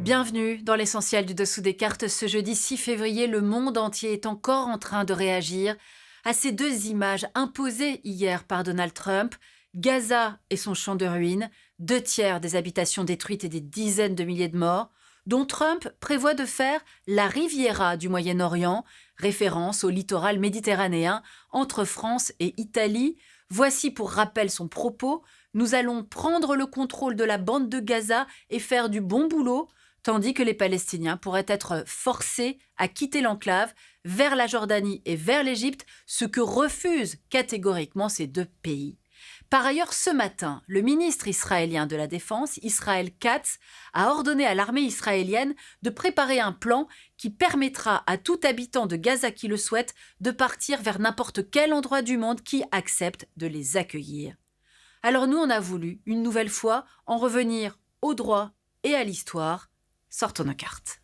Bienvenue dans l'essentiel du dessous des cartes. Ce jeudi 6 février, le monde entier est encore en train de réagir à ces deux images imposées hier par Donald Trump. Gaza et son champ de ruines, 2/3 des habitations détruites et des dizaines de milliers de morts, dont Trump prévoit de faire la Riviera du Moyen-Orient, référence au littoral méditerranéen entre France et Italie. Voici pour rappel son propos: nous allons prendre le contrôle de la bande de Gaza et faire du bon boulot, tandis que les Palestiniens pourraient être forcés à quitter l'enclave vers la Jordanie et vers l'Égypte, ce que refusent catégoriquement ces deux pays. Par ailleurs, ce matin, le ministre israélien de la Défense, Israël Katz, a ordonné à l'armée israélienne de préparer un plan qui permettra à tout habitant de Gaza qui le souhaite de partir vers n'importe quel endroit du monde qui accepte de les accueillir. Alors nous, on a voulu, une nouvelle fois, en revenir au droit et à l'histoire. Sortons nos cartes.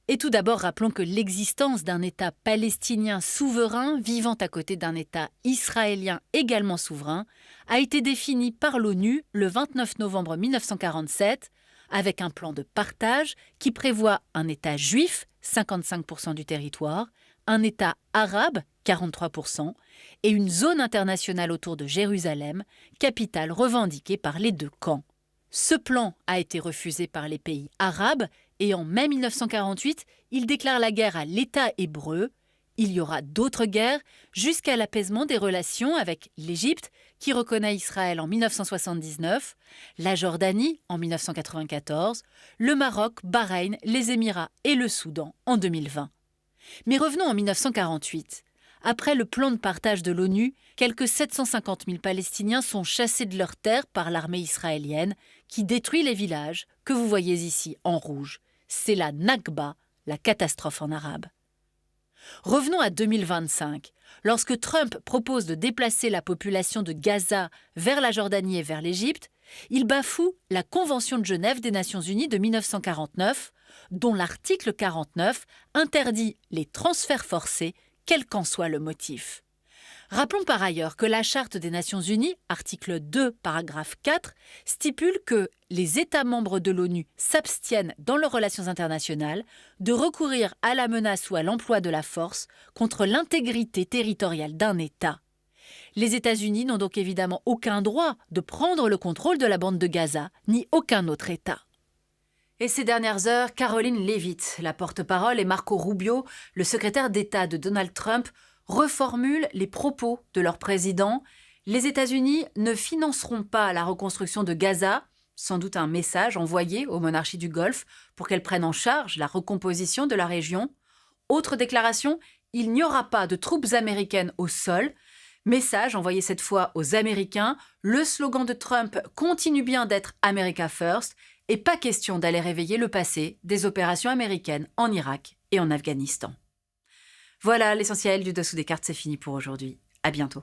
Et tout d'abord, rappelons que l'existence d'un État palestinien souverain vivant à côté d'un État israélien également souverain a été définie par l'ONU le 29 novembre 1947 avec un plan de partage qui prévoit un État juif, 55% du territoire, un État arabe, 43%, et une zone internationale autour de Jérusalem, capitale revendiquée par les deux camps. Ce plan a été refusé par les pays arabes et en mai 1948, il déclare la guerre à l'État hébreu. Il y aura d'autres guerres jusqu'à l'apaisement des relations avec l'Égypte, qui reconnaît Israël en 1979, la Jordanie en 1994, le Maroc, Bahreïn, les Émirats et le Soudan en 2020. Mais revenons en 1948. Après le plan de partage de l'ONU, quelques 750 000 Palestiniens sont chassés de leurs terres par l'armée israélienne qui détruit les villages que vous voyez ici en rouge. C'est la Nakba, la catastrophe en arabe. Revenons à 2025. Lorsque Trump propose de déplacer la population de Gaza vers la Jordanie et vers l'Égypte, il bafoue la Convention de Genève des Nations Unies de 1949, dont l'article 49 interdit les transferts forcés, quel qu'en soit le motif. Rappelons par ailleurs que la Charte des Nations Unies, article 2, paragraphe 4, stipule que les États membres de l'ONU s'abstiennent dans leurs relations internationales de recourir à la menace ou à l'emploi de la force contre l'intégrité territoriale d'un État. Les États-Unis n'ont donc évidemment aucun droit de prendre le contrôle de la bande de Gaza, ni aucun autre État. Et ces dernières heures, Caroline Leavitt, la porte-parole, et Marco Rubio, le secrétaire d'État de Donald Trump, reformulent les propos de leur président. Les États-Unis ne financeront pas la reconstruction de Gaza, sans doute un message envoyé aux monarchies du Golfe pour qu'elles prennent en charge la recomposition de la région. Autre déclaration, il n'y aura pas de troupes américaines au sol. Message envoyé cette fois aux Américains, le slogan de Trump continue bien d'être America First et pas question d'aller réveiller le passé des opérations américaines en Irak et en Afghanistan. Voilà, l'essentiel du dessous des cartes, c'est fini pour aujourd'hui. À bientôt.